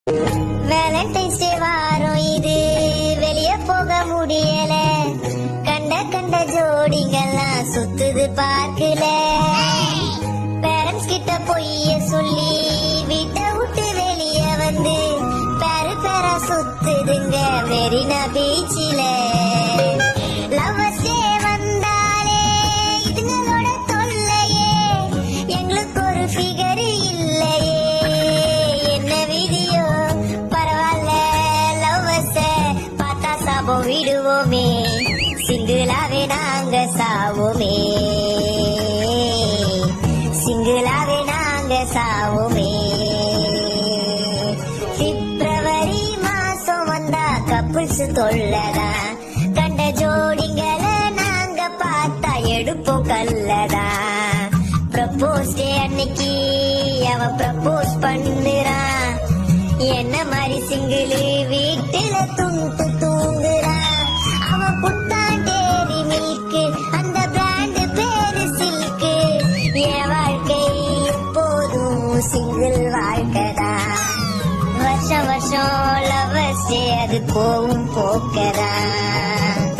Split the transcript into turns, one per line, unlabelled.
Valentine's டே வாரம் இது வெளிய போக முடியல, கண்ட கண்ட ஜோடிங்கெல்லாம் சுத்துது பார்க்கல. பேரண்ட்ஸ் கிட்ட பொய்ய சொல்லி வீட்டை விட்டு வெளிய வந்து பேரு பேரா சுத்துதுங்க மெரினா பீச்சில. லவ்வர்ஸ் டே வந்தாலே இதுங்களோட தொல்லையே, எங்களுக்கு ஒரு ஃபிகர் இல்லையே. என்ன விதியோ பரவாயில்ல, லவ்வர்ஸ பார்த்தா சாபம் விடுவோமே, சிங்கிளாவே நாங்க சாவோமே, சிங்கிளாவே நாங்க சாவோமே. பிப்ரவரி மாசம் வந்தா கப்புள்ஸ் தொல்லதா, கண்ட ஜோடிங்களை நாங்க பார்த்தா எடுப்போம் கல்லதா. ப்ரப்போஸ் டே அன்னைக்கு அவன் ப்ரப்போஸ் பண்ணுறான், என்ன மாதிரி சிங்கிள் வீட்டுல தூங்குறான். அவன் புட்டான் டேரி மில்க், அந்த பிராண்ட் பேரு சில்க். என் வாழ்க்கை எப்போதும் சிங்கிள் வாழ்க்கைதான். வருஷம் வருஷம் லவ்வர்ஸ் டே அது போகும் போக்கதான்.